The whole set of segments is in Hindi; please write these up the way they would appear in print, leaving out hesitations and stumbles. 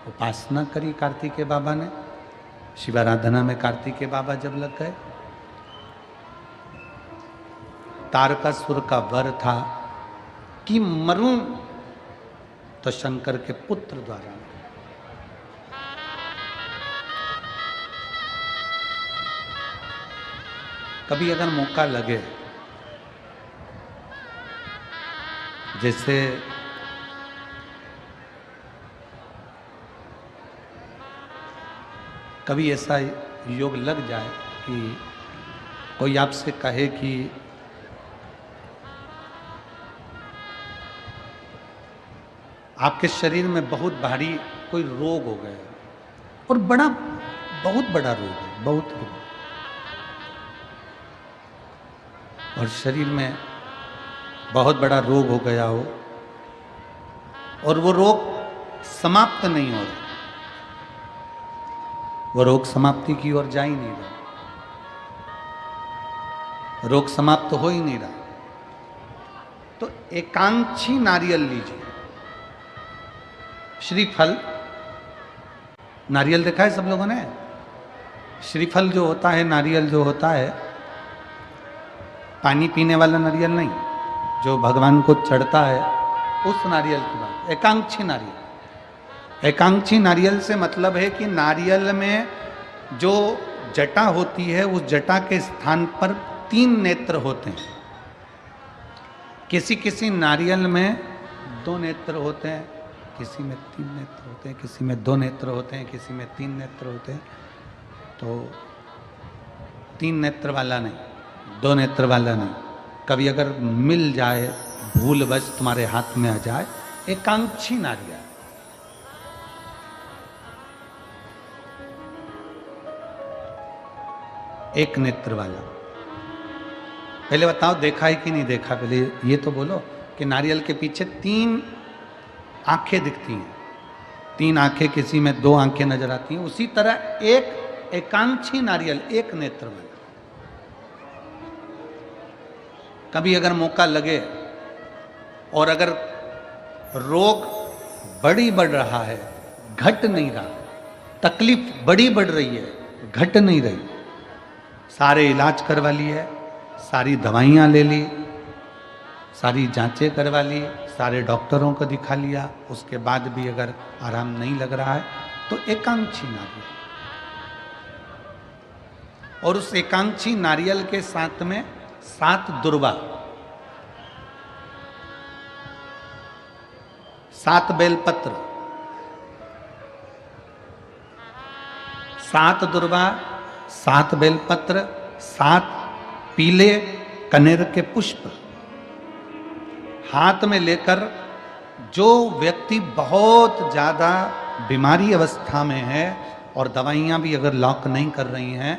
उपासना करी कार्तिकेय बाबा ने। शिवाराधना में कार्तिकेय बाबा जब लग गए, तारकासुर का वर था कि मरूं तो शंकर के पुत्र द्वारा। कभी अगर मौका लगे, जैसे कभी ऐसा योग लग जाए कि कोई आपसे कहे कि आपके शरीर में बहुत भारी कोई रोग हो गया और बहुत बड़ा रोग है, बहुत रोग, और शरीर में बहुत बड़ा रोग हो गया हो और वो रोग समाप्त नहीं हो रहा, वो रोग समाप्ति की ओर जा ही नहीं रहा, रोग समाप्त हो ही नहीं रहा, तो एकांक्षी नारियल लीजिए। श्रीफल, नारियल देखा है सब लोगों ने? श्रीफल जो होता है, नारियल जो होता है, पानी पीने वाला नारियल नहीं, जो भगवान को चढ़ता है, उस नारियल की बात। एकांक्षी नारियल, एकांक्षी नारियल से मतलब है कि नारियल में जो जटा होती है, उस जटा के स्थान पर 3 नेत्र होते हैं। किसी किसी नारियल में 2 नेत्र होते हैं, किसी में 3 नेत्र होते हैं, किसी में 2 नेत्र होते हैं, किसी में 3 नेत्र होते हैं। तो 3 नेत्र वाला नहीं, 2 नेत्र वाला नहीं, कभी अगर मिल जाए, भूलवश तुम्हारे हाथ में आ जाए, एकांक्षी नारियल। एक नेत्र वाला। पहले बताओ देखा है कि नहीं देखा? पहले ये तो बोलो कि नारियल के पीछे 3 आंखें दिखती हैं, 3 आंखें, किसी में 2 आंखें नजर आती हैं। उसी तरह एक एकांक्षी नारियल, एक नेत्र वाला। कभी अगर मौका लगे और अगर रोग बढ़ रहा है, घट नहीं रहा, तकलीफ बढ़ रही है, घट नहीं रही, सारे इलाज करवा लिए, सारी दवाइयाँ ले ली, सारी जांचें करवा ली, सारे डॉक्टरों को दिखा लिया, उसके बाद भी अगर आराम नहीं लग रहा है, तो एकांक्षी नारियल। और उस एकांक्षी नारियल के साथ में 7 दुर्वा, 7 बेलपत्र, 7 दुर्वा, 7 बेलपत्र, 7 पीले कनेर के पुष्प हाथ में लेकर, जो व्यक्ति बहुत ज़्यादा बीमारी अवस्था में है और दवाइयाँ भी अगर लॉक नहीं कर रही हैं,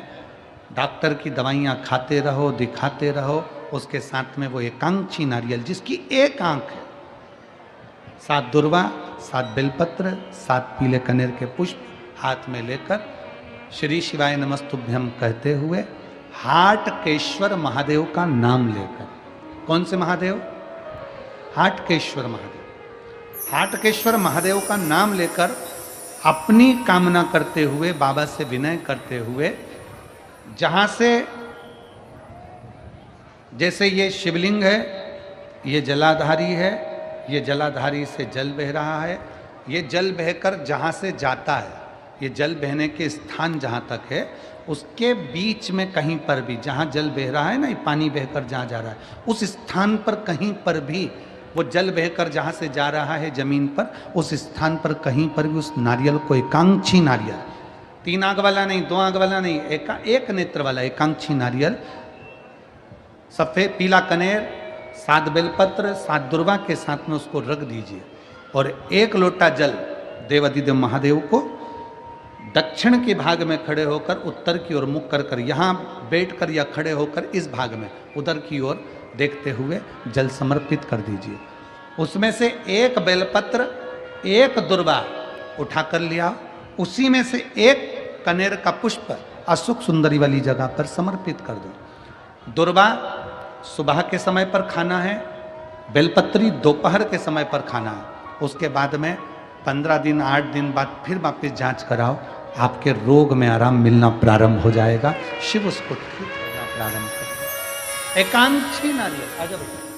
डॉक्टर की दवाइयाँ खाते रहो, दिखाते रहो, उसके साथ में वो एकांक्षी नारियल जिसकी एक आंख है, 7 दुर्वा, 7 बेलपत्र, 7 पीले कनेर के पुष्प हाथ में लेकर, श्री शिवाय नमस्तुभ्यम कहते हुए, हाटकेश्वर महादेव का नाम लेकर। कौन से महादेव? हाटकेश्वर महादेव। हाटकेश्वर महादेव का नाम लेकर अपनी कामना करते हुए, बाबा से विनय करते हुए, जहां से, जैसे ये शिवलिंग है, ये जलाधारी है, ये जलाधारी से जल बह रहा है, ये जल बहकर जहां से जाता है, ये जल बहने के स्थान जहां तक है, उसके बीच में कहीं पर भी, जहां जल बह रहा है ना, ये पानी बहकर जहां जा रहा है, उस स्थान पर कहीं पर भी, वो जल बहकर जहां से जा रहा है जमीन पर, उस स्थान पर कहीं पर भी उस नारियल को, एकांक्षी नारियल, 3 आंख वाला नहीं, 2 आंख वाला नहीं, एक नेत्र वाला एकांक्षी नारियल, सफेद पीला कनेर, 7 बेलपत्र, 7 दुर्वा के साथ में उसको रख दीजिए और 1 लोटा जल देवाधिदेव महादेव को दक्षिण के भाग में खड़े होकर, उत्तर की ओर मुख कर कर, यहाँ बैठकर या खड़े होकर इस भाग में उधर की ओर देखते हुए जल समर्पित कर दीजिए। उसमें से 1 बेलपत्र, 1 दुर्वा उठा कर लिया, उसी में से 1 कनेर का पुष्प अशोक सुंदरी वाली जगह पर समर्पित कर दो। दुर्वा सुबह के समय पर खाना है, बेलपत्री दोपहर के समय पर खाना है। उसके बाद में 15 दिन 8 दिन बाद फिर वापस जांच कराओ, आपके रोग में आराम मिलना प्रारंभ हो जाएगा। शिव उसको ठीक करना प्रारंभ कर। एकांक्षी नारियल, आजा बेटा।